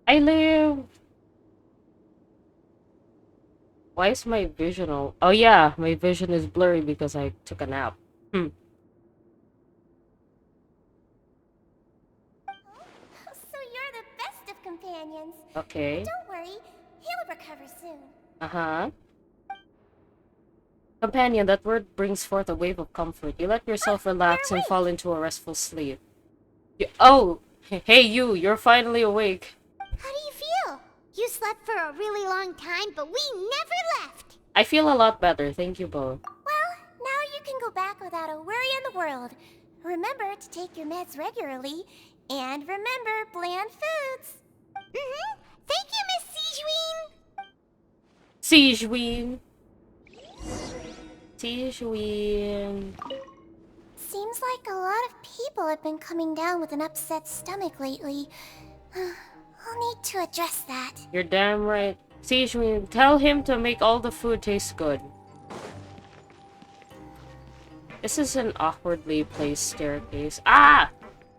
I live... Why is my vision all... Oh yeah, my vision is blurry because I took a nap. Hmm. So you're the best of companions. Okay. Don't worry, he'll recover soon. Uh-huh. Companion, that word brings forth a wave of comfort. You let yourself relax and fall into a restful sleep. Oh! Hey you, you're finally awake. How do you feel? You slept for a really long time, but we never left. I feel a lot better, thank you both. Well, now you can go back without a worry in the world. Remember to take your meds regularly, and remember bland foods. Thank you, Miss Sijween. Sijween. Seems like a lot of people have been coming down with an upset stomach lately. I'll need to address that. You're damn right. Sijween, tell him to make all the food taste good. This is an awkwardly placed staircase. Ah!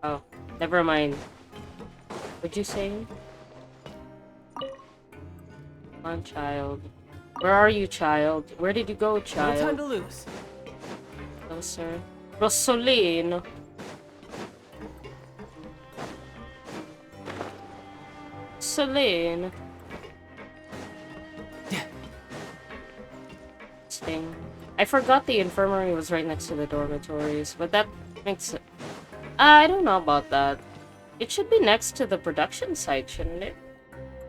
Oh, never mind. What'd you say? Come on, child. Where are you, child? Where did you go, child? No time to lose. No, sir. Rosaline. Celine. Sting. I forgot the infirmary was right next to the dormitories, but that makes it... I don't know about that. It should be next to the production site, shouldn't it?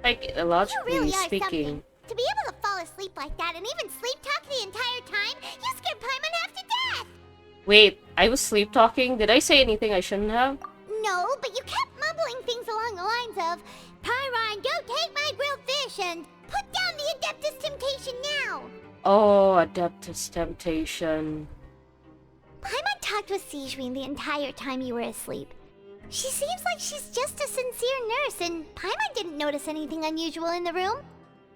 Like, logically You really are speaking. something. To be able to fall asleep like that and even sleep talk the entire time, you scared Paimon half to death! Wait, I was sleep talking? Did I say anything I shouldn't have? No, but you kept mumbling things along the lines of, Pyron, go take my grilled fish and put down the Adeptus Temptation now! Oh, Adeptus Temptation. Paimon talked with Sijween the entire time you were asleep. She seems like she's just a sincere nurse, and Paimon didn't notice anything unusual in the room.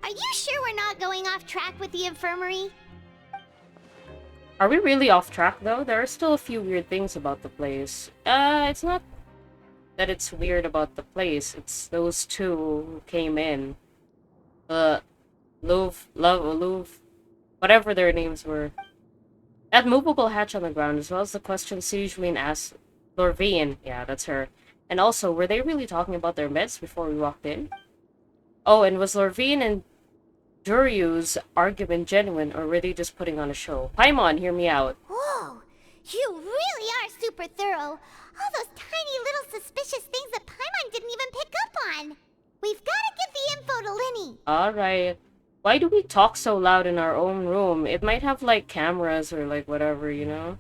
Are you sure we're not going off track with the infirmary? Are we really off track, though? There are still a few weird things about the place. It's not that it's weird about the place. It's those two who came in. Louvre, whatever their names were. That movable hatch on the ground, as well as the question Sijween asked Lorvine. Yeah, that's her. And also, were they really talking about their meds before we walked in? Oh, and was Lorvine and Juryu's argument genuine, or were they just putting on a show? Paimon, hear me out. Whoa! You really are super thorough. All those tiny little suspicious things that Paimon didn't even pick up on. We've got to give the info to Linny. Alright. Why do we talk so loud in our own room? It might have, like, cameras or, like, whatever, you know?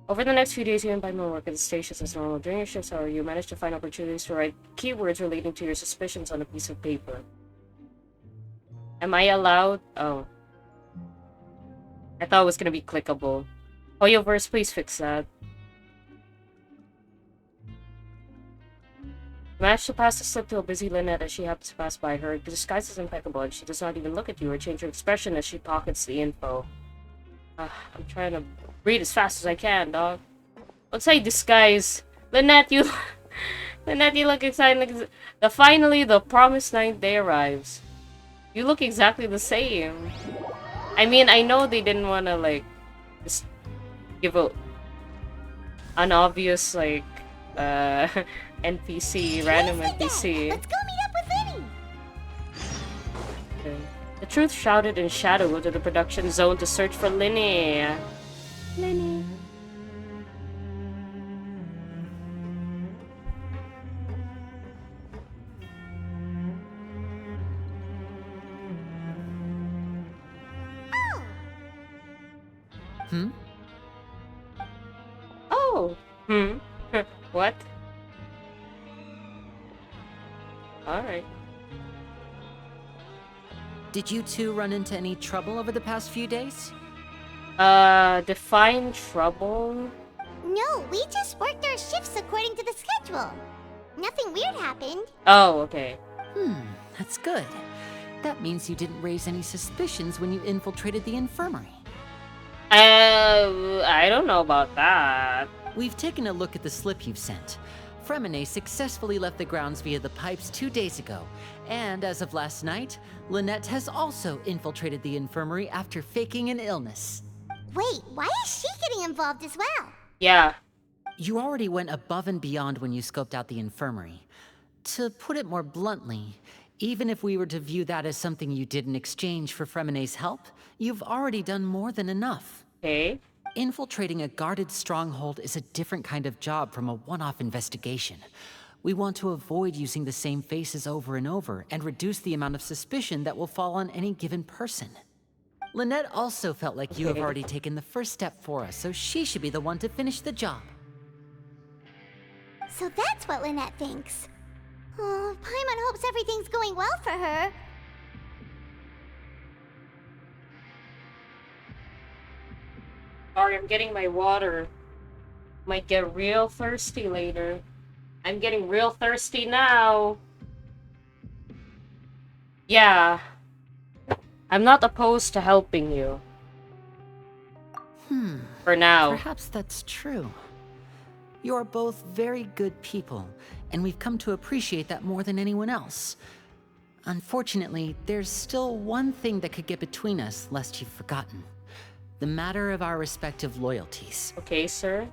Over the next few days, you and Paimon work at the stations as normal. During your shifts, however, you manage to find opportunities to write keywords relating to your suspicions on a piece of paper. Am I allowed? Oh. I thought it was gonna be clickable. Hoyoverse, please fix that. Managed to pass the slip to a busy Lynette as she happens to pass by her. The disguise is impeccable and she does not even look at you or change her expression as she pockets the info. I'm trying to read as fast as I can, dog. Let's say disguise. Lynette, you... Lynette, you look excited. Finally, the promised ninth day arrives. You look exactly the same. I mean, I know they didn't want to, like, just give an obvious, like, NPC, random NPC. Let's go meet up with Linny. Okay. The truth shrouded in shadow go to the production zone to search for Linny. Linny. Oh. What? Alright. Did you two run into any trouble over the past few days? Define trouble? No, we just worked our shifts according to the schedule. Nothing weird happened. Oh, okay. That's good. That means you didn't raise any suspicions when you infiltrated the infirmary. I don't know about that. We've taken a look at the slip you've sent. Fremine successfully left the grounds via the pipes 2 days ago, and as of last night, Lynette has also infiltrated the infirmary after faking an illness. Wait, why is she getting involved as well? Yeah. You already went above and beyond when you scoped out the infirmary. To put it more bluntly, even if we were to view that as something you did in exchange for Fremine's help, you've already done more than enough. Okay. Infiltrating a guarded stronghold is a different kind of job from a one-off investigation. We want to avoid using the same faces over and over and reduce the amount of suspicion that will fall on any given person. Lynette also felt like you have already taken the first step for us, so she should be the one to finish the job. So that's what Lynette thinks. Oh, Paimon hopes everything's going well for her. Sorry, I'm getting my water. Might get real thirsty later. I'm getting real thirsty now. Yeah. I'm not opposed to helping you. For now. Perhaps that's true. You're both very good people, and we've come to appreciate that more than anyone else. Unfortunately, there's still one thing that could get between us, lest you've forgotten. The matter of our respective loyalties. Okay, sir.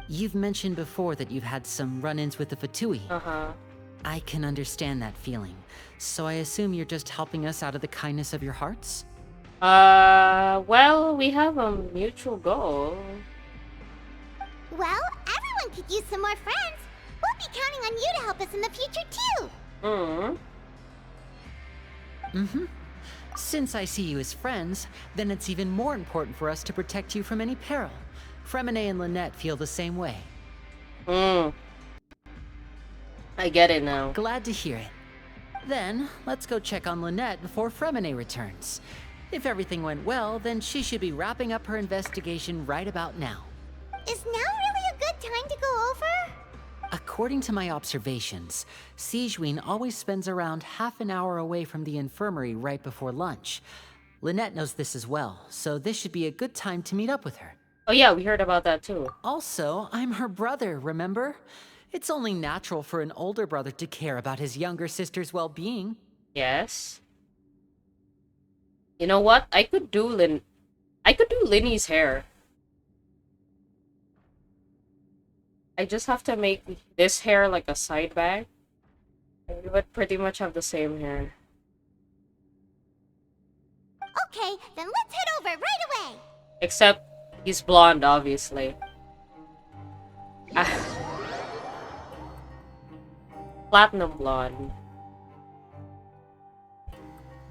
You've mentioned before that you've had some run-ins with the Fatui. Uh-huh. I can understand that feeling, so I assume you're just helping us out of the kindness of your hearts? Well, we have a mutual goal. Well, everyone could use some more friends. We'll be counting on you to help us in the future, too. Since I see you as friends, then it's even more important for us to protect you from any peril. Fremine and Lynette feel the same way. I get it now. Glad to hear it. Then, let's go check on Lynette before Fremine returns. If everything went well, then she should be wrapping up her investigation right about now. Is now really a good time to go over? According to my observations, Sigewinne always spends around half an hour away from the infirmary right before lunch. Lynette knows this as well, so this should be a good time to meet up with her. Oh yeah, we heard about that too. Also, I'm her brother, remember? It's only natural for an older brother to care about his younger sister's well-being. Yes. You know what? I could do Linny's hair. I just have to make this hair like a side bag. And we would pretty much have the same hair. Okay, then let's head over right away. Except he's blonde, obviously. Platinum blonde.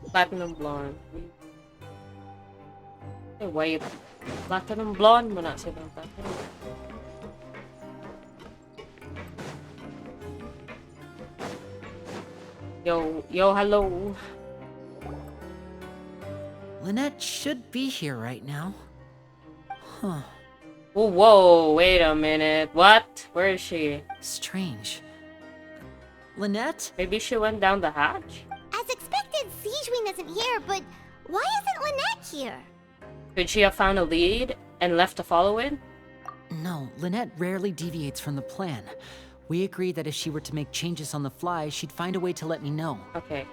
Platinum blonde. Hey, wait. Platinum blonde mo na sila. Yo, hello. Lynette should be here right now. Huh. Oh, whoa, wait a minute. What? Where is she? Strange. Lynette? Maybe she went down the hatch? As expected, Sigewinne isn't here, but why isn't Lynette here? Could she have found a lead and left to follow it? No, Lynette rarely deviates from the plan. We agreed that if she were to make changes on the fly, she'd find a way to let me know. Okay.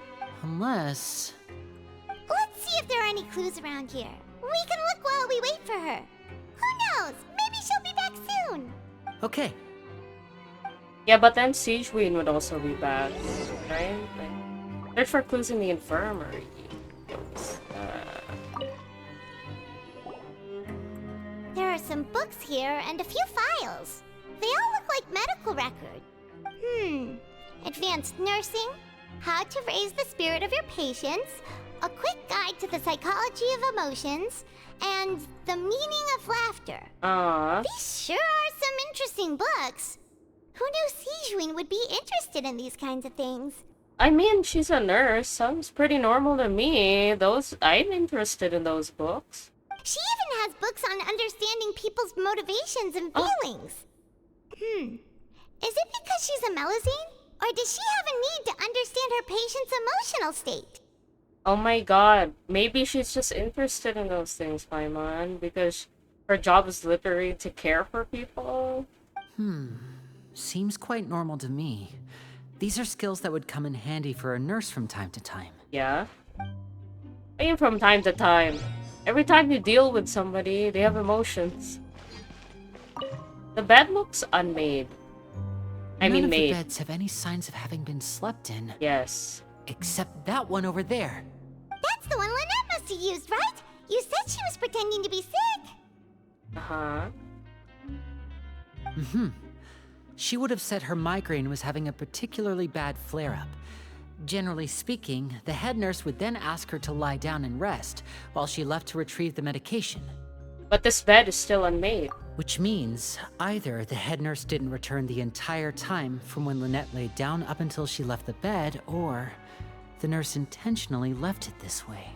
Unless... Let's see if there are any clues around here. We can look while we wait for her. Who knows? Maybe she'll be back soon. Okay. Yeah, but then Sigewinne would also be back, right? Like, search for clues in the infirmary. There are some books here and a few files. They all look like medical records. Advanced nursing, how to raise the spirit of your patients, a quick guide to the psychology of emotions, and the meaning of laughter. These sure are some interesting books. Who knew Sigewinne would be interested in these kinds of things? I mean, she's a nurse. Sounds pretty normal to me. I'm interested in those books. She even has books on understanding people's motivations and feelings. Is it because she's a Melusine? Or does she have a need to understand her patient's emotional state? Oh my god. Maybe she's just interested in those things, Paimon, because her job is literally to care for people. Seems quite normal to me. These are skills that would come in handy for a nurse from time to time. Yeah? I mean, from time to time. Every time you deal with somebody, they have emotions. The bed looks unmade. None of made. the beds have any signs of having been slept in. Yes. Except that one over there. That's the one Lynette must have used, right? You said she was pretending to be sick. Uh-huh. Mm-hmm. She would have said her migraine was having a particularly bad flare-up. Generally speaking, the head nurse would then ask her to lie down and rest, while she left to retrieve the medication. But this bed is still unmade. Which means, either the head nurse didn't return the entire time from when Lynette laid down up until she left the bed, or the nurse intentionally left it this way.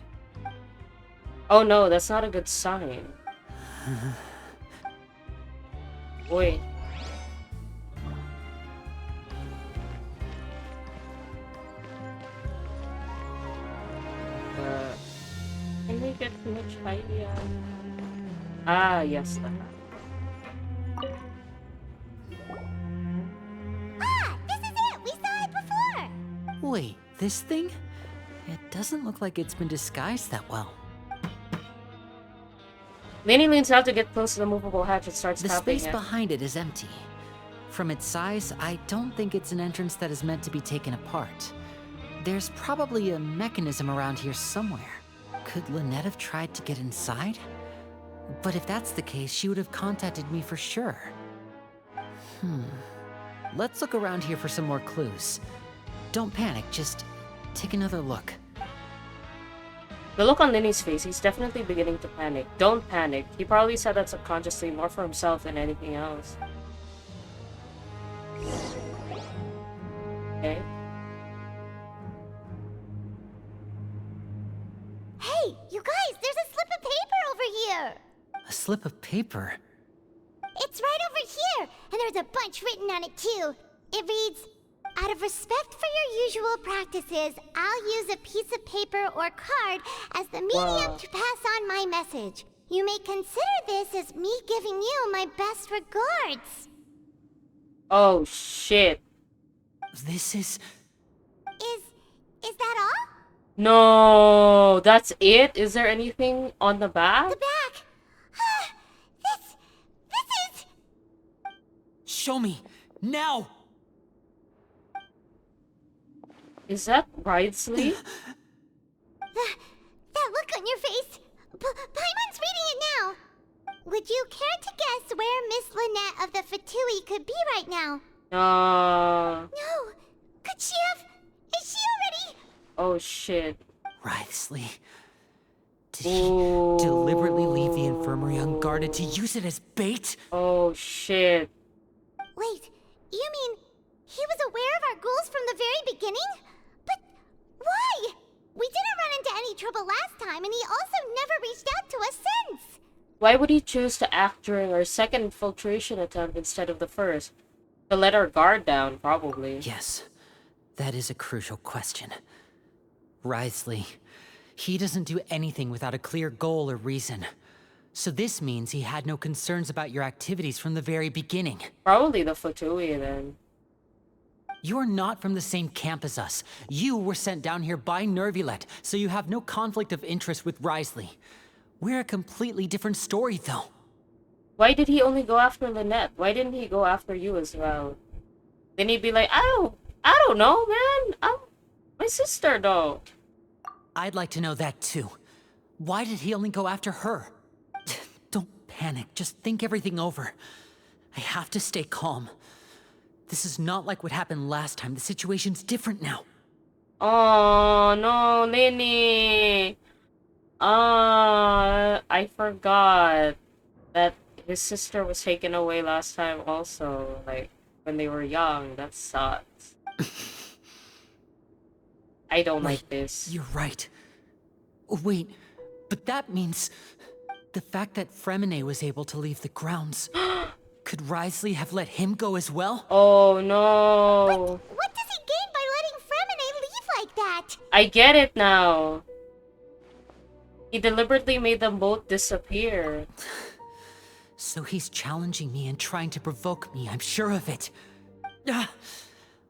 Oh no, that's not a good sign. Wait. Can we get much idea? Ah, yes. Ah, this is it! We saw it before! Wait, this thing? It doesn't look like it's been disguised that well. Laney leans out to get close to the movable hatch and starts The tapping space it. behind it is empty. From its size, I don't think it's an entrance that is meant to be taken apart. There's probably a mechanism around here somewhere. Could Lynette have tried to get inside? But if that's the case, she would have contacted me for sure. Let's look around here for some more clues. Don't panic, just take another look. The look on Lenny's face, he's definitely beginning to panic. Don't panic. He probably said that subconsciously more for himself than anything else. Okay. Hey, you guys, there's a slip of paper over here! A slip of paper? It's right over here, and there's a bunch written on it too. It reads, "Out of respect for your usual practices, I'll use a piece of paper or card as the medium to pass on my message. You may consider this as me giving you my best regards." Oh shit. This is... Is that all? No, that's it? Is there anything on the back? The back. This is... Show me! Now! Is that Ridesley? That look on your face. Paimon's reading it now. Would you care to guess where Miss Lynette of the Fatui could be right now? No. Could she have... Is she already... Oh shit. Ridesley. Did he deliberately leave the infirmary unguarded to use it as bait? Oh shit. Wait, you mean he was aware of our goals from the very beginning? But why? We didn't run into any trouble last time, and he also never reached out to us since. Why would he choose to act during our second infiltration attempt instead of the first? To let our guard down, probably. Yes, that is a crucial question. Ridesley, he doesn't do anything without a clear goal or reason. So this means he had no concerns about your activities from the very beginning. Probably the Fatui then. You're not from the same camp as us. You were sent down here by Nervulet, so you have no conflict of interest with Ridesley. We're a completely different story, though. Why did he only go after Lynette? Why didn't he go after you as well? Then he'd be like, I don't know, man. I'm my sister, though. I'd like to know that, too. Why did he only go after her? Don't panic. Just think everything over. I have to stay calm. This is not like what happened last time. The situation's different now. Oh, no, Lenny. I forgot that his sister was taken away last time also. Like, when they were young. That sucks. I don't like this. You're right. Wait, but that means... the fact that Fremine was able to leave the grounds... Could Ridesley have let him go as well? Oh, no. What does he gain by letting Fremine leave like that? I get it now. He deliberately made them both disappear. So he's challenging me and trying to provoke me, I'm sure of it.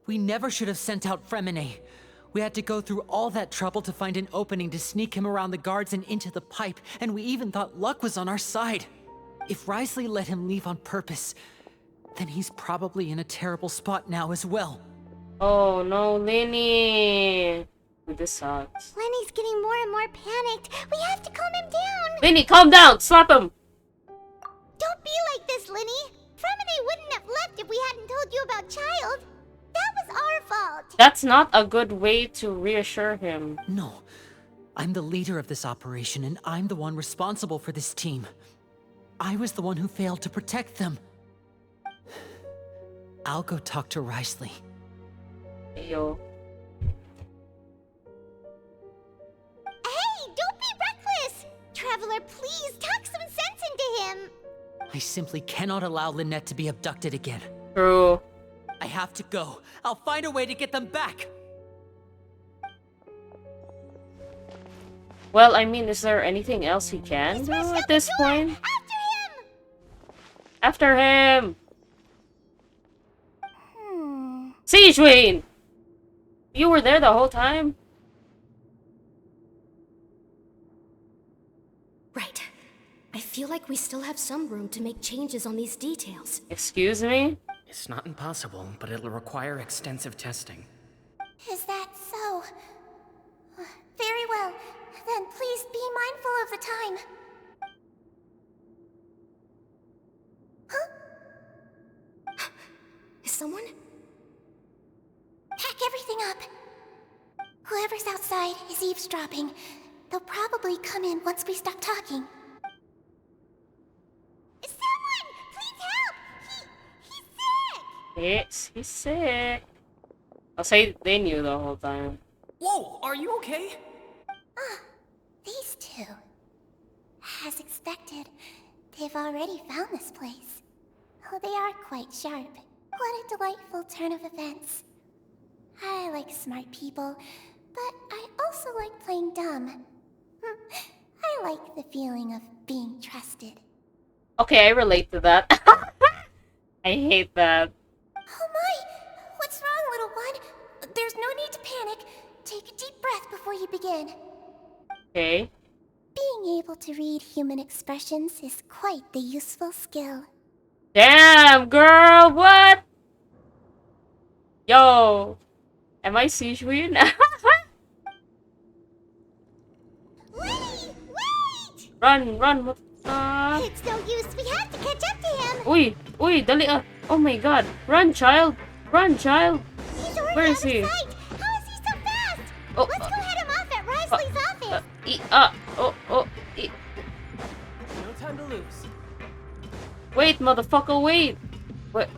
We never should have sent out Fremine. We had to go through all that trouble to find an opening to sneak him around the guards and into the pipe, and we even thought luck was on our side. If Risley let him leave on purpose, then he's probably in a terrible spot now as well. Oh no, Lenny. This sucks. Lenny's getting more and more panicked. We have to calm him down. Lenny, calm down! Slap him! Don't be like this, Lenny. Fremine wouldn't have left if we hadn't told you about Child. That was our fault. That's not a good way to reassure him. No. I'm the leader of this operation, and I'm the one responsible for this team. I was the one who failed to protect them. I'll go talk to Risley. Yo. Hey, don't be reckless. Traveler, please talk some sense into him. I simply cannot allow Lynette to be abducted again. True. I have to go. I'll find a way to get them back. Well, I mean, is there anything else he can do at this point? After him! Siege Wayne! You were there the whole time? Right. I feel like we still have some room to make changes on these details. Excuse me? It's not impossible, but it'll require extensive testing. Is that so? Very well. Then please be mindful of the time. Huh? Is someone? Pack everything up. Whoever's outside is eavesdropping. They'll probably come in once we stop talking. Someone! Please help! He's sick! He's sick. I'll say they knew the whole time. Whoa, are you okay? These two. As expected, they've already found this place. Oh, they are quite sharp. What a delightful turn of events. I like smart people, but I also like playing dumb. I like the feeling of being trusted. Okay, I relate to that. I hate that. Oh my! What's wrong, little one? There's no need to panic. Take a deep breath before you begin. Okay. Being able to read human expressions is quite the useful skill. Damn, girl, what? Yo. Am I Siege Wayne? Lenny! Wait! Run, what? It's no use, we have to catch up to him! Uy, dali, oh my god. Run, child. He's already Where is out he? of sight! How is he so fast? Oh, Let's go head him off at Risley's office! No time to lose. Wait, motherfucker, wait. What,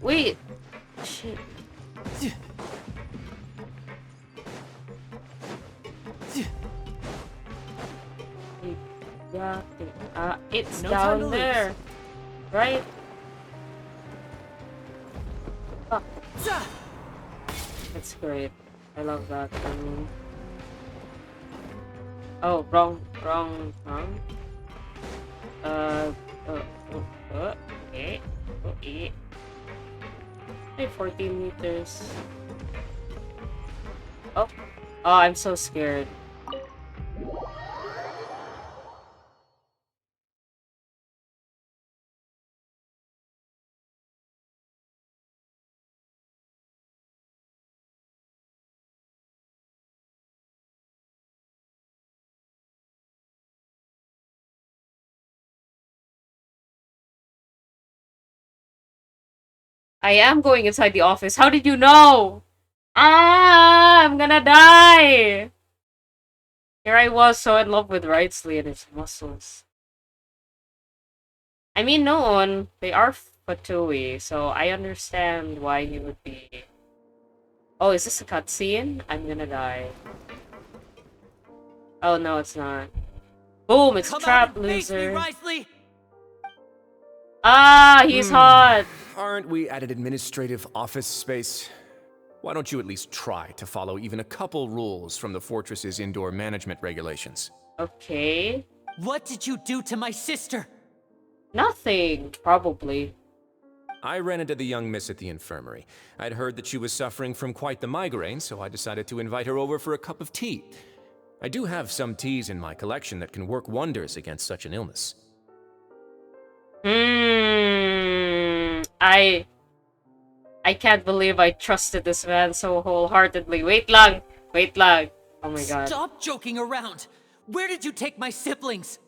wait. Shit. Yeah, it's No time to down lose. there. Right? That's great. I love that. Oh, wrong. Okay. Okay. Hey, 14 meters. Oh, I'm so scared. I am going inside the office. How did you know? I'm gonna die! Here I was so in love with Wrightsley and his muscles. I mean, no one. They are Fatui, so I understand why he would be... Oh, is this a cutscene? I'm gonna die. Oh, no, it's not. Boom, it's Trap Loser. Ah, he's hot! Aren't we at an administrative office space? Why don't you at least try to follow even a couple rules from the fortress's indoor management regulations? Okay. What did you do to my sister? Nothing, probably. I ran into the young miss at the infirmary. I'd heard that she was suffering from quite the migraine, so I decided to invite her over for a cup of tea. I do have some teas in my collection that can work wonders against such an illness. I can't believe I trusted this man so wholeheartedly. Wait lang. Oh my god. Stop joking around! Where did you take my siblings?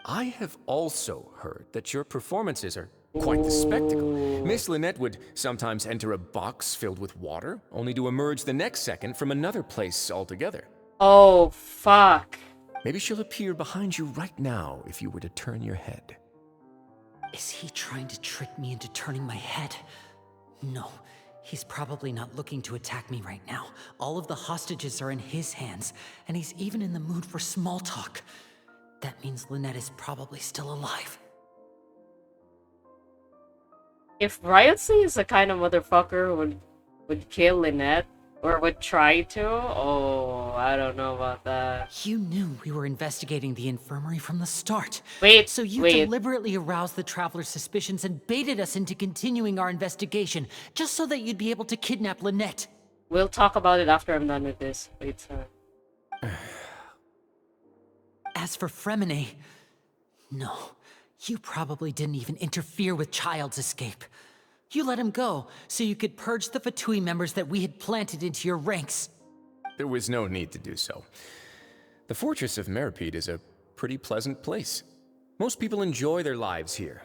I have also heard that your performances are quite the spectacle. Miss Lynette would sometimes enter a box filled with water, only to emerge the next second from another place altogether. Oh, fuck. Maybe she'll appear behind you right now if you were to turn your head. Is he trying to trick me into turning my head? No, he's probably not looking to attack me right now. All of the hostages are in his hands, and he's even in the mood for small talk. That means Lynette is probably still alive. If Riotsy is the kind of motherfucker who would kill Lynette, or would try to, oh, I don't know about that. You knew we were investigating the infirmary from the start. Wait, So you wait. deliberately aroused the Traveler's suspicions and baited us into continuing our investigation, just so that you'd be able to kidnap Lynette. We'll talk about it after I'm done with this. Wait, As for Fremine, no, you probably didn't even interfere with Child's escape. You let him go, so you could purge the Fatui members that we had planted into your ranks. There was no need to do so. The fortress of Meripede is a pretty pleasant place. Most people enjoy their lives here.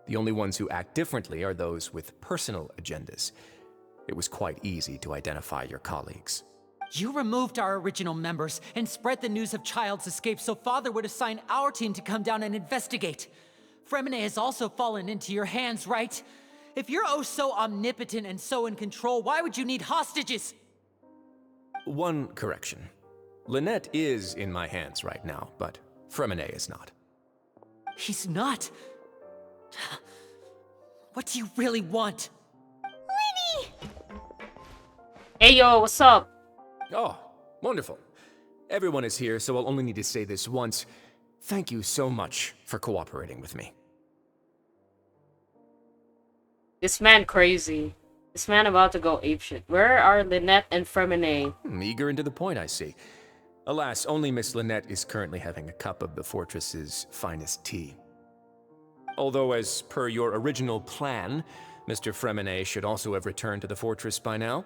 The only ones who act differently are those with personal agendas. It was quite easy to identify your colleagues. You removed our original members and spread the news of Child's escape so Father would assign our team to come down and investigate. Fremine has also fallen into your hands, right? If you're oh so omnipotent and so in control, why would you need hostages? One correction. Lynette is in my hands right now, but Fremine is not. He's not. What do you really want? Linny! hey yo, what's up? Oh, wonderful. Everyone is here, so I'll only need to say this once. Thank you so much for cooperating with me. This man crazy. This man about to go apeshit. Where are Lynette and Fremine? Eager and to the point, I see. Alas, only Miss Lynette is currently having a cup of the fortress's finest tea. Although, as per your original plan, Mr. Fremine should also have returned to the fortress by now.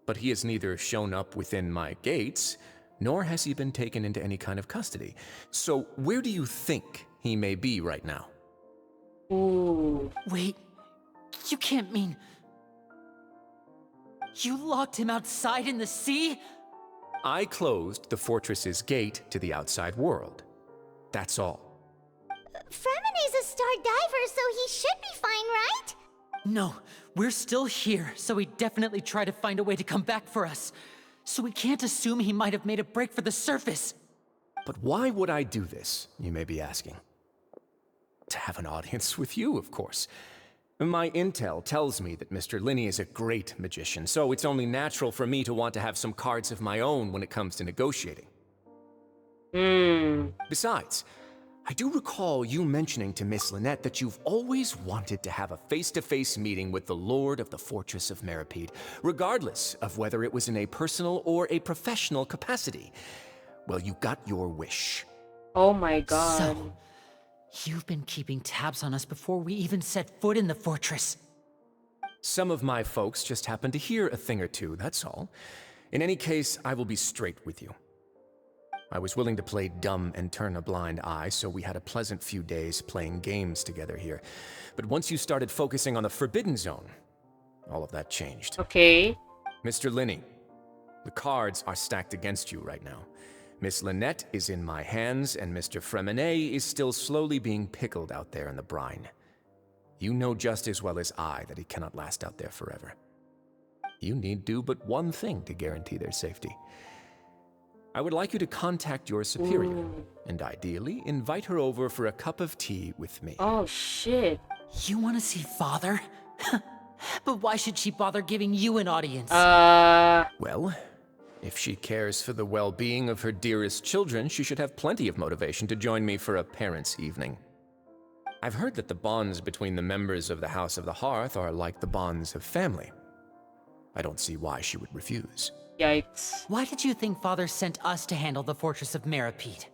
But he has neither shown up within my gates, nor has he been taken into any kind of custody. So where do you think he may be right now? Ooh. Wait, you can't mean... You locked him outside in the sea? I closed the fortress's gate to the outside world. That's all. Fremine's a star diver, so he should be fine, right? No, we're still here, so he definitely tried to find a way to come back for us. So we can't assume he might have made a break for the surface. But why would I do this, you may be asking? To have an audience with you, of course. My intel tells me that Mr. Linney is a great magician, so it's only natural for me to want to have some cards of my own when it comes to negotiating. Besides, I do recall you mentioning to Miss Lynette that you've always wanted to have a face-to-face meeting with the Lord of the Fortress of Meripede, regardless of whether it was in a personal or a professional capacity. Well, you got your wish. Oh my god. So, you've been keeping tabs on us before we even set foot in the fortress. Some of my folks just happened to hear a thing or two, that's all. In any case, I will be straight with you. I was willing to play dumb and turn a blind eye, so we had a pleasant few days playing games together here. But once you started focusing on the Forbidden Zone, all of that changed. Okay. Mr. Linney, the cards are stacked against you right now. Miss Lynette is in my hands, and Mr. Fremine is still slowly being pickled out there in the brine. You know just as well as I that he cannot last out there forever. You need do but one thing to guarantee their safety. I would like you to contact your superior, and ideally invite her over for a cup of tea with me. Oh shit. You want to see Father? But why should she bother giving you an audience? Well, if she cares for the well-being of her dearest children, she should have plenty of motivation to join me for a parents' evening. I've heard that the bonds between the members of the House of the Hearth are like the bonds of family. I don't see why she would refuse. Yikes. Why did you think Father sent us to handle the Fortress of Meripede?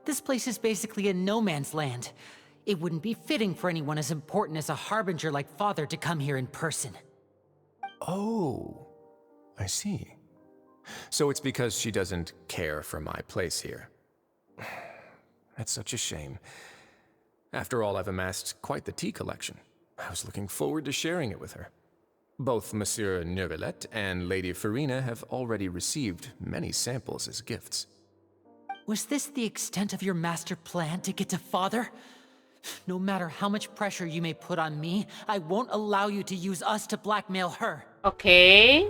This place is basically a no man's land. It wouldn't be fitting for anyone as important as a harbinger like Father to come here in person. Oh, I see. So it's because she doesn't care for my place here. That's such a shame. After all, I've amassed quite the tea collection. I was looking forward to sharing it with her. Both Monsieur Neuvillette and Lady Farina have already received many samples as gifts. Was this the extent of your master plan to get to Father? No matter how much pressure you may put on me, I won't allow you to use us to blackmail her. Okay.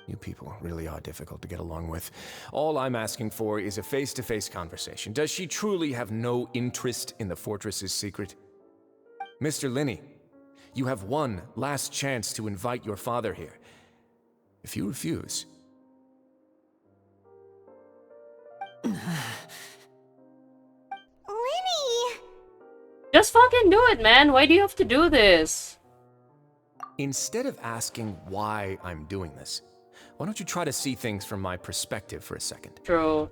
You people really are difficult to get along with. All I'm asking for is a face-to-face conversation. Does she truly have no interest in the fortress's secret? Mr. Linney, you have one last chance to invite your father here. If you refuse... Linny! Just fucking do it, man. Why do you have to do this? Instead of asking why I'm doing this, why don't you try to see things from my perspective for a second? True.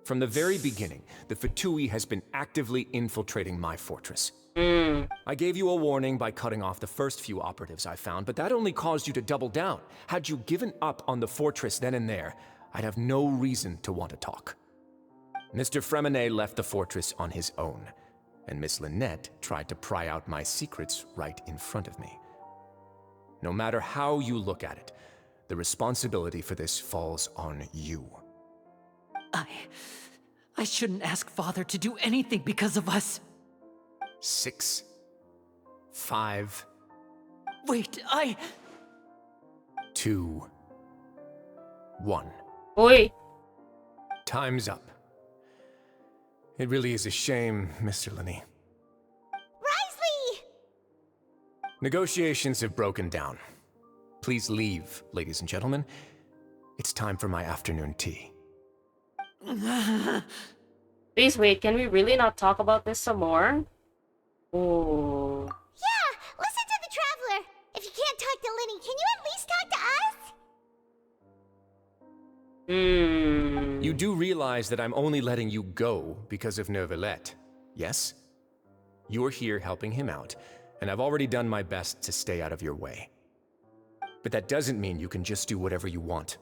From the very beginning, the Fatui has been actively infiltrating my fortress. I gave you a warning by cutting off the first few operatives I found, but that only caused you to double down. Had you given up on the fortress then and there, I'd have no reason to want to talk. Mr. Freminet left the fortress on his own, and Miss Lynette tried to pry out my secrets right in front of me. No matter how you look at it, the responsibility for this falls on you. I shouldn't ask Father to do anything because of us. 6, 5, Wait, 2, 1. Oi. Time's up. It really is a shame, Mr. Linney. Risley! Negotiations have broken down. Please leave, ladies and gentlemen. It's time for my afternoon tea. Please wait, can we really not talk about this some more? Ooh. Yeah, listen to the Traveler. If you can't talk to Linny, can you at least talk to us? You do realize that I'm only letting you go because of Neuvillette, yes? You're here helping him out, and I've already done my best to stay out of your way. But that doesn't mean you can just do whatever you want.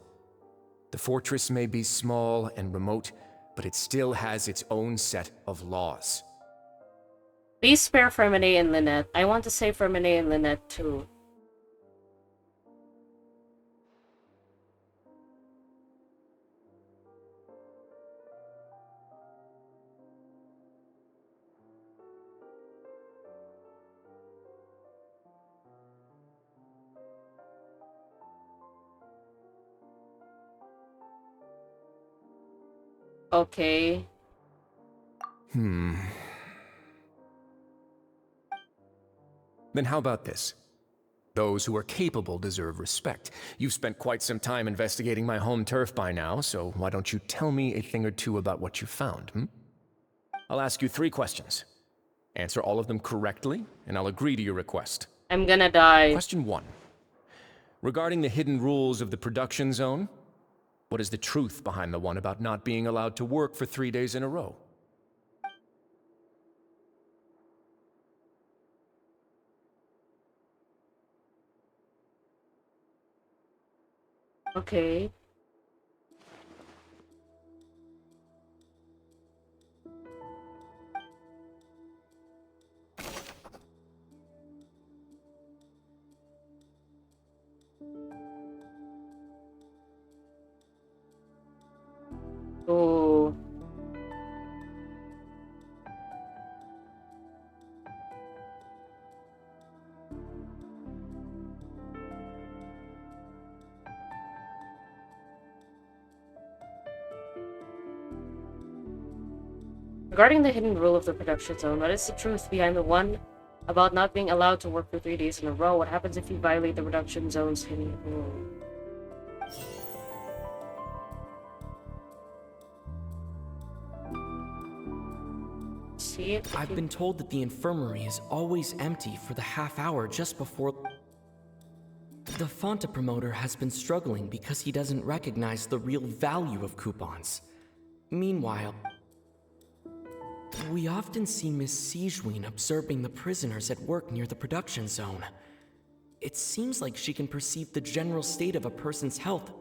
The fortress may be small and remote, but it still has its own set of laws. Please spare Freminet and Lynette. I want to save Freminet and Lynette too. Okay. Then how about this? Those who are capable deserve respect. You've spent quite some time investigating my home turf by now, so why don't you tell me a thing or two about what you found, I'll ask you 3 questions. Answer all of them correctly, and I'll agree to your request. I'm gonna die. Question 1. Regarding the hidden rules of the production zone, what is the truth behind the one about not being allowed to work for 3 days in a row? Okay. Oh. Regarding the hidden rule of the production zone, what is the truth behind the one about not being allowed to work for 3 days in a row? What happens if you violate the production zone's hidden rule? see it. I've been told that the infirmary is always empty for the half hour just before... The Fonta promoter has been struggling because he doesn't recognize the real value of coupons. Meanwhile, we often see Miss Sijween observing the prisoners at work near the production zone. It seems like she can perceive the general state of a person's health.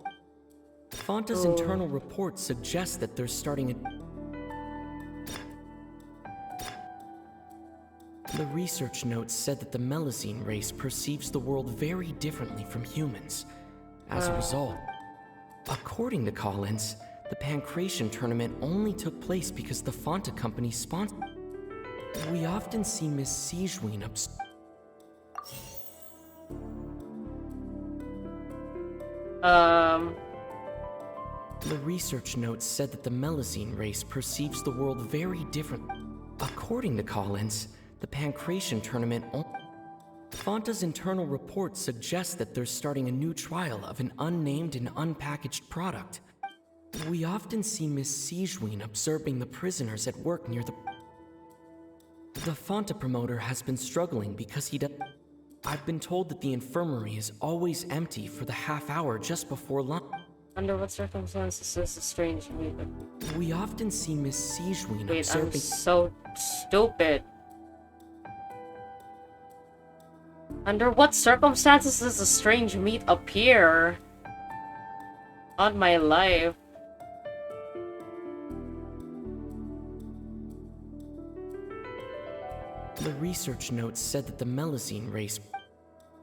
Fonta's internal reports suggest that they're starting a... The research notes said that the Melusine race perceives the world very differently from humans. As a result, according to Collins, the Pancration tournament only took place because the Fonta company sponsored. We often see Miss Sijween The research notes said that the Melusine race perceives the world very different. According to Collins, the Pancration tournament... Fonta's internal reports suggest that they're starting a new trial of an unnamed and unpackaged product. We often see Miss Sijween observing the prisoners at work near the... The Fonta promoter has been struggling because he does... I've been told that the infirmary is always empty for the half hour just before lunch. Under what circumstances is this a strange meet? We often see Miss Sijween Wait, observing... I'm so stupid. Under what circumstances does a strange meat appear on my life? The research notes said that the Melusine race...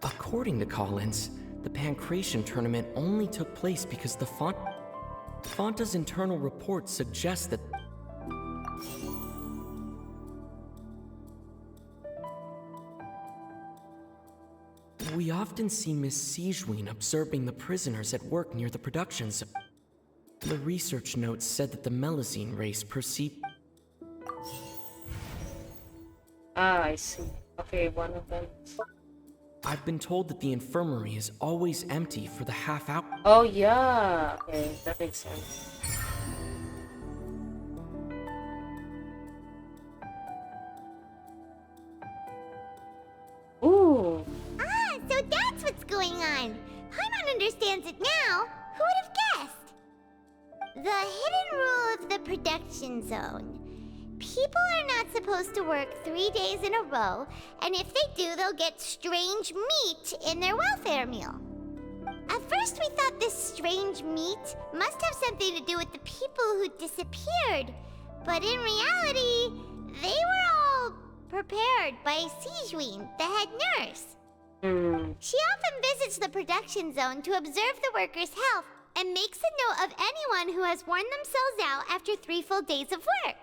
According to Collins, the Pancration tournament only took place because the Fonta's internal reports suggest that... We often see Miss Sijween observing the prisoners at work near the production zone. The research notes said that the Melusine race perceived... Ah, I see. Okay, one of them. I've been told that the infirmary is always empty for the half hour... Oh, yeah. Okay, that makes sense. Ooh. Ah, so that's what's going on. Paimon understands it now. Who would have guessed? The hidden rule of the production zone. People are not supposed to work 3 days in a row, and if they do, they'll get strange meat in their welfare meal. At first, we thought this strange meat must have something to do with the people who disappeared, but in reality, they were all prepared by Sijween, the head nurse. She often visits the production zone to observe the workers' health and makes a note of anyone who has worn themselves out after 3 full days of work.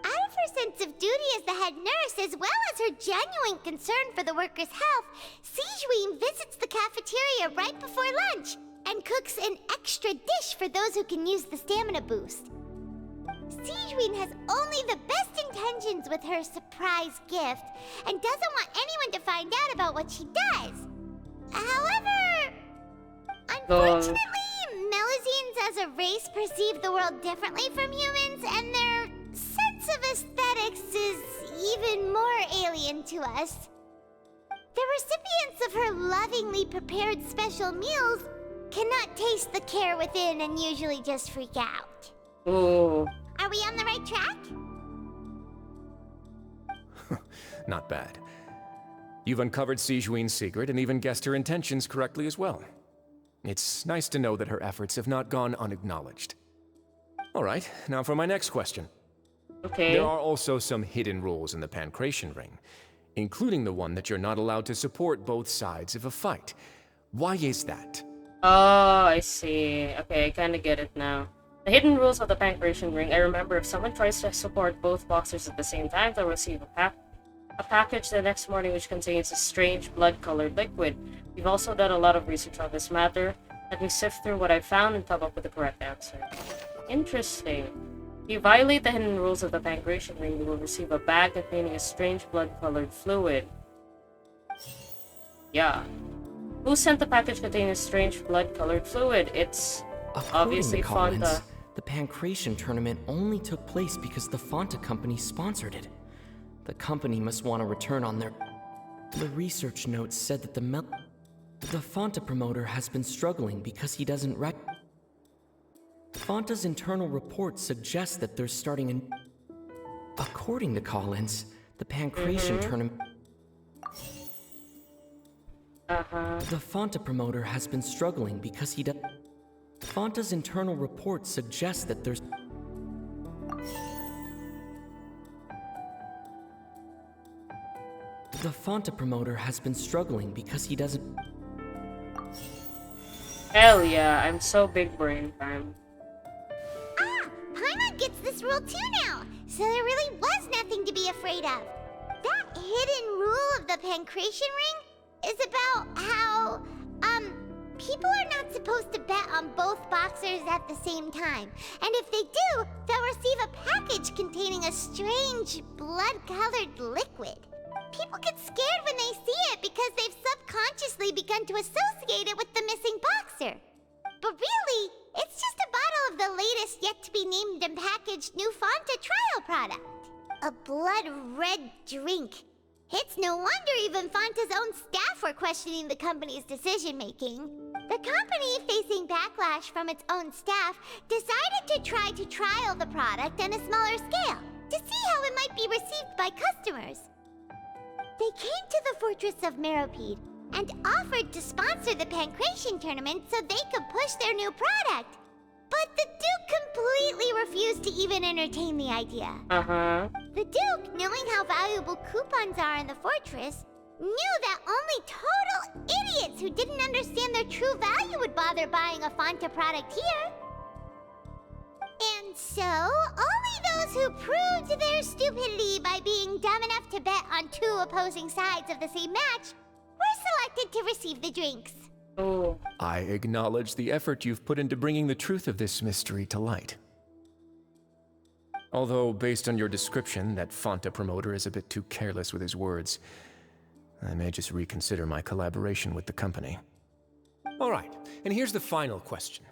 Out of her sense of duty as the head nurse, as well as her genuine concern for the workers' health, Sijween visits the cafeteria right before lunch and cooks an extra dish for those who can use the stamina boost. Sijween has only the best intentions with her surprise gift and doesn't want anyone to find out about what she does. However, unfortunately, Melusines as a race perceive the world differently from humans, and their sense of aesthetics is even more alien to us. The recipients of her lovingly prepared special meals cannot taste the care within and usually just freak out. Ooh. Are we on the right track? Not bad. You've uncovered Sijween's secret and even guessed her intentions correctly as well. It's nice to know that her efforts have not gone unacknowledged. All right, now for my next question. Okay. There are also some hidden rules in the Pancration ring, including the one that you're not allowed to support both sides of a fight. Why is that? Oh, I see. Okay, I kind of get it now. The hidden rules of the Pancration ring. I remember if someone tries to support both boxers at the same time, they'll receive a package the next morning which contains a strange blood-colored liquid. We've also done a lot of research on this matter. Let me sift through what I found and come up with the correct answer. Interesting. If you violate the hidden rules of the Pancration ring, you will receive a bag containing a strange blood-colored fluid. Yeah. Who sent the package containing a strange blood-colored fluid? It's According obviously to Collins, Fonta. The Pancration tournament only took place because the Fonta company sponsored it. The company must want a return on their... The research notes said that the Fonta promoter has been struggling because he doesn't Fonta's internal report suggests that they're starting an... According to Collins, the Pancration tournament... The Fonta promoter has been struggling because he Fonta's internal report suggests that there's... The Fonta promoter has been struggling because he doesn't... Hell yeah, I'm so big brain time. Ah! Paimon gets this rule too now, so there really was nothing to be afraid of. That hidden rule of the Pancration Ring is about how, people are not supposed to bet on both boxers at the same time. And if they do, they'll receive a package containing a strange, blood-colored liquid. People get scared when they see it because they've subconsciously begun to associate it with the missing boxer. But really, it's just a bottle of the latest yet-to-be-named and packaged new Fonta trial product. A blood-red drink. It's no wonder even Fonta's own staff were questioning the company's decision-making. The company, facing backlash from its own staff, decided to try to trial the product on a smaller scale to see how it might be received by customers. They came to the fortress of Meropide and offered to sponsor the Pancration tournament so they could push their new product. But the Duke completely refused to even entertain the idea. The Duke, knowing how valuable coupons are in the fortress, knew that only total idiots who didn't understand their true value would bother buying a Fonta product here. And so, only those who proved their stupidity by being dumb enough to bet on two opposing sides of the same match were selected to receive the drinks. Oh. I acknowledge the effort you've put into bringing the truth of this mystery to light. Although, based on your description, that Fonta promoter is a bit too careless with his words, I may just reconsider my collaboration with the company. All right, and here's the final question.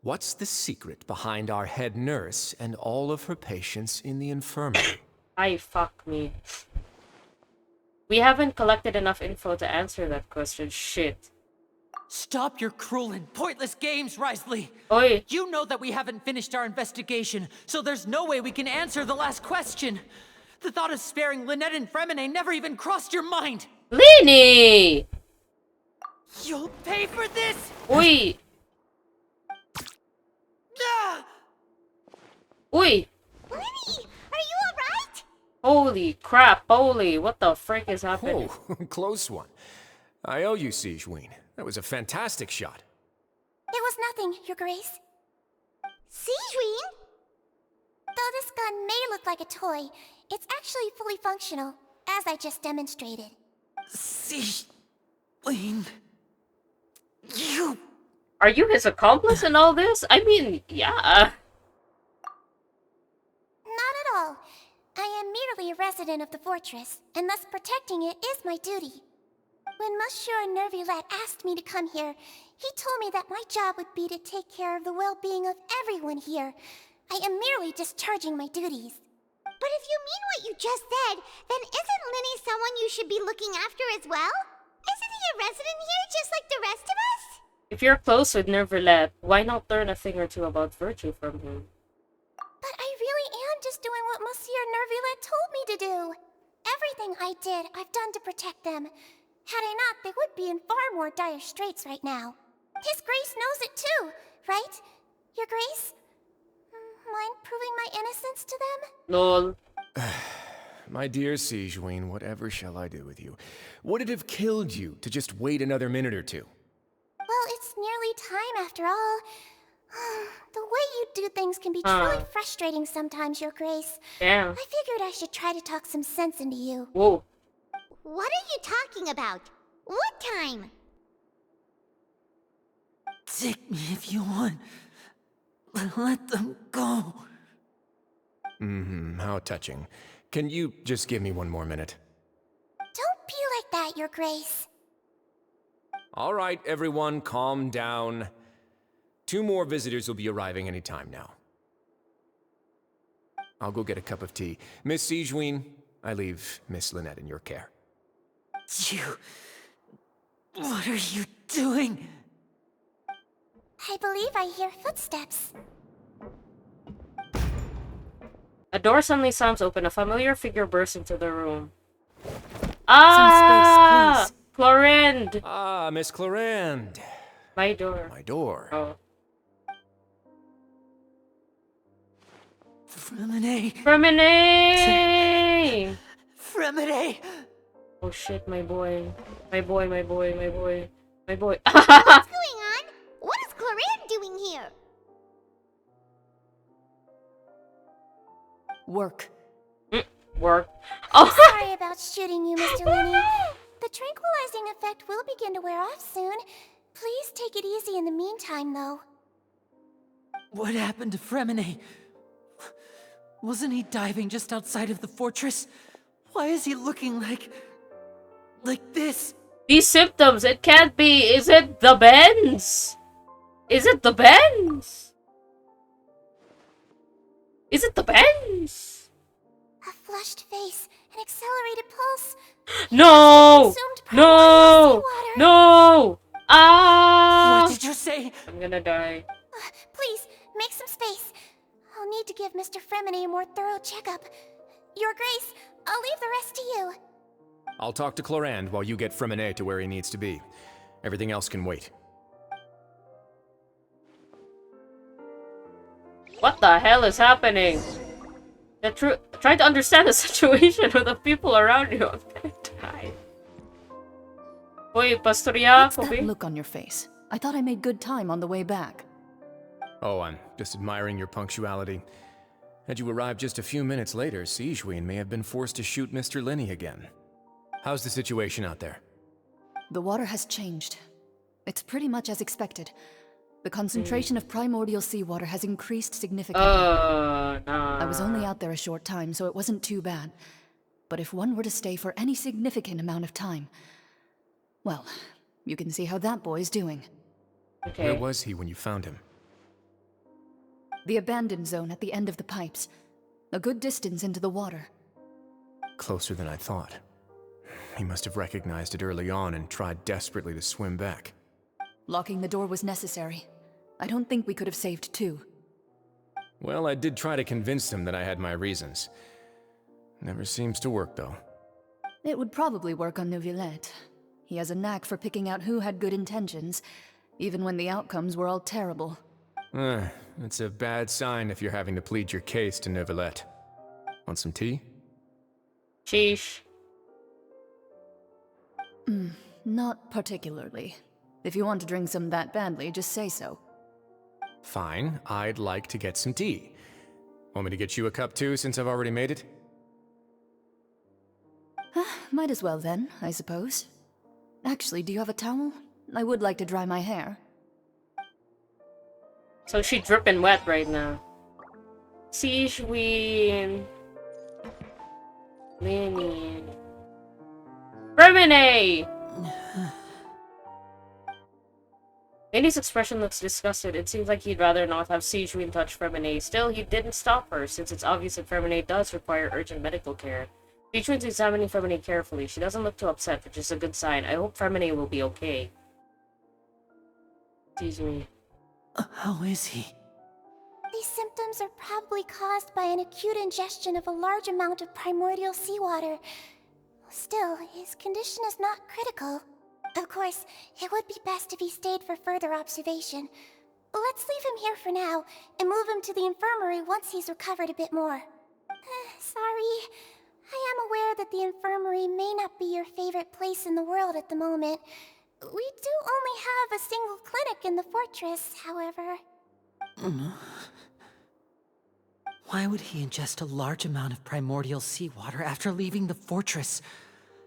What's the secret behind our head nurse and all of her patients in the infirmary? Ay, fuck me. We haven't collected enough info to answer that question. Shit. Stop your cruel and pointless games, Risley! Oi. You know that we haven't finished our investigation, so there's no way we can answer the last question. The thought of sparing Lynette and Fremine never even crossed your mind! Lini! You'll pay for this! Oi! Ah! Oi! Lenny, are you alright? Holy crap, holy, what the frick is happening? Oh, close one. I owe you, Sigewinne. That was a fantastic shot. It was nothing, Your Grace. Sigewinne? Though this gun may look like a toy, it's actually fully functional, as I just demonstrated. Sigewinne... You... Are you his accomplice in all this? I mean, yeah. Not at all. I am merely a resident of the fortress, and thus protecting it is my duty. When Monsieur Nervulette asked me to come here, he told me that my job would be to take care of the well-being of everyone here. I am merely discharging my duties. But if you mean what you just said, then isn't Linny someone you should be looking after as well? Isn't he a resident here just like the rest of us? If you're close with Nervulette, why not learn a thing or two about virtue from him? But I really am just doing what Monsieur Nervulette told me to do. Everything I did, I've done to protect them. Had I not, they would be in far more dire straits right now. His Grace knows it too, right? Your Grace? Mind proving my innocence to them? Lol. My dear Sigewinne, whatever shall I do with you? Would it have killed you to just wait another minute or two? Well, it's nearly time after all. The way you do things can be truly frustrating sometimes, Your Grace. Damn. I figured I should try to talk some sense into you. Whoa. What are you talking about? What time? Take me if you want. Let them go. How touching. Can you just give me one more minute? Don't be like that, Your Grace. All right, everyone, calm down. 2 more visitors will be arriving any time now. I'll go get a cup of tea. Miss Sigewinne, I leave Miss Lynette in your care. You... What are you doing? I believe I hear footsteps. A door suddenly slams open. A familiar figure bursts into the room. Some space, please. Clorinde! Ah, Miss Clorinde. My door. My door. Oh. Freminet! Freminet! Freminet! Oh shit, my boy. My boy, my boy, my boy. My boy. What's going on? What is Clorinde doing here? Work. Work. Oh! Sorry about shooting you, Mr. Linney. The tranquilizing effect will begin to wear off soon. Please take it easy in the meantime, though. What happened to Freminet? Wasn't he diving just outside of the fortress? Why is he looking like this? These symptoms, it can't be. Is it the bends? Is it the bends? Is it the bends? A flushed face, an accelerated pulse. No! Consumed No! seawater. No! Ah! What did you say? I'm gonna die. Please, make some space. I'll need to give Mr. Freminet a more thorough checkup. Your Grace, I'll leave the rest to you. I'll talk to Clorinde while you get Freminet to where he needs to be. Everything else can wait. What the hell is happening? Try to understand the situation with the people around you. I'm gonna die. Wait, Pastoria, What's that look on your face? I thought I made good time on the way back. Oh, I'm just admiring your punctuality. Had you arrived just a few minutes later, Sigewinne may have been forced to shoot Mr. Linney again. How's the situation out there? The water has changed. It's pretty much as expected. The concentration of primordial seawater has increased significantly. nah. I was only out there a short time, so it wasn't too bad. But if one were to stay for any significant amount of time... Well, you can see how that boy's doing. Okay. Where was he when you found him? The abandoned zone at the end of the pipes. A good distance into the water. Closer than I thought. He must have recognized it early on and tried desperately to swim back. Locking the door was necessary. I don't think we could have saved 2. Well, I did try to convince him that I had my reasons. Never seems to work, though. It would probably work on Neuvillette. He has a knack for picking out who had good intentions, even when the outcomes were all terrible. It's a bad sign if you're having to plead your case to Neuvillette. Want some tea? Sheesh. Not particularly. If you want to drink some that badly, just say so. Fine, I'd like to get some tea. Want me to get you a cup too, since I've already made it? Might as well then, I suppose. Actually, do you have a towel? I would like to dry my hair. So she dripping wet right now. Sigewinne. Linney. Freminet! Linney's expression looks disgusted. It seems like he'd rather not have Sigewinne touch Freminet. Still, he didn't stop her, since it's obvious that Freminet does require urgent medical care. Sigewinne's examining Freminet carefully. She doesn't look too upset, which is a good sign. I hope Freminet will be okay. Excuse me. How is he? These symptoms are probably caused by an acute ingestion of a large amount of primordial seawater. Still, his condition is not critical. Of course, it would be best if he stayed for further observation. Let's leave him here for now, and move him to the infirmary once he's recovered a bit more. Sorry. I am aware that the infirmary may not be your favorite place in the world at the moment. We do only have a single clinic in the fortress, however. Why would he ingest a large amount of primordial seawater after leaving the fortress?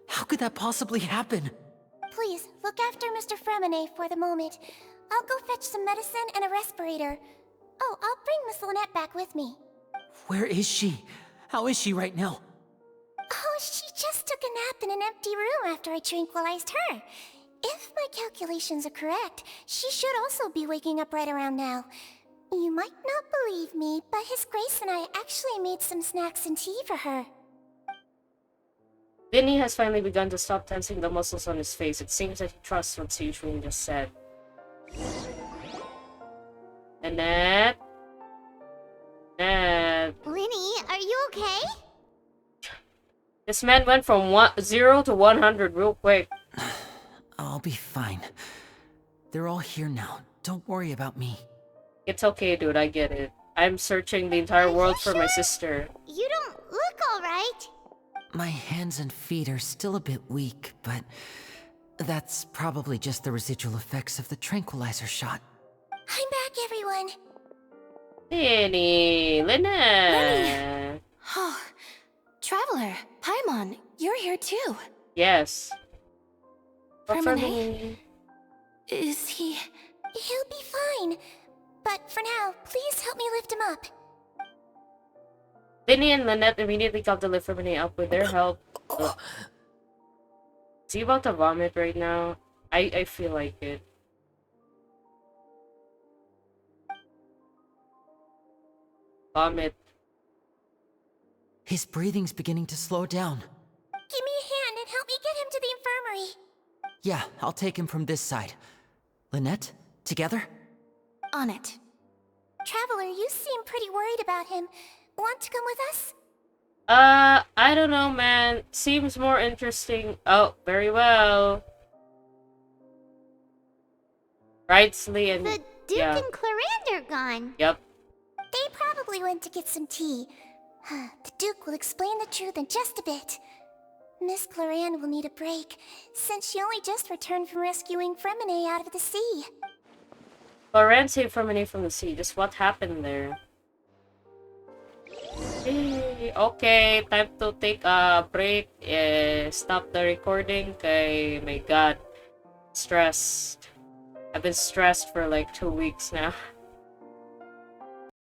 How could that possibly happen? Please, look after Mr. Freminet for the moment. I'll go fetch some medicine and a respirator. Oh, I'll bring Miss Lynette back with me. Where is she? How is she right now? Oh, she just took a nap in an empty room after I tranquilized her. If my calculations are correct, she should also be waking up right around now. You might not believe me, but His Grace and I actually made some snacks and tea for her. Vinny has finally begun to stop tensing the muscles on his face. It seems that he trusts what Sijuan just said. Annette? Annette? Linny, are you okay? This man went from 0 to 100 real quick. I'll be fine. They're all here now. Don't worry about me. It's okay, dude. I get it. I'm searching the entire world for my sister. You don't look alright. My hands and feet are still a bit weak, but that's probably just the residual effects of the tranquilizer shot. I'm back, everyone. Vinny, Lynette. Oh, Traveler, Paimon, you're here too. Yes. But for Permanent? me... Is he... He'll be fine. But for now, please help me lift him up. Vinny and Lynette immediately got the lift for Vinny up with their help. Is he about to vomit right now? I feel like it. Vomit. His breathing's beginning to slow down. Give me a hand and help me get him to the infirmary. Yeah, I'll take him from this side. Lynette, together? On it. Traveler, you seem pretty worried about him. Want to come with us? I don't know, man. Seems more interesting. Oh, very well. Rightly and... The Duke yeah. and Clarande are gone. Yep. They probably went to get some tea. The Duke will explain the truth in just a bit. Miss Clarande will need a break, since she only just returned from rescuing Fremine out of the sea. Clarande saved Fremine from the sea. Just what happened there? Hey, okay, time to take a break. Stop the recording. Okay, my god. Stressed. I've been stressed for like 2 weeks now.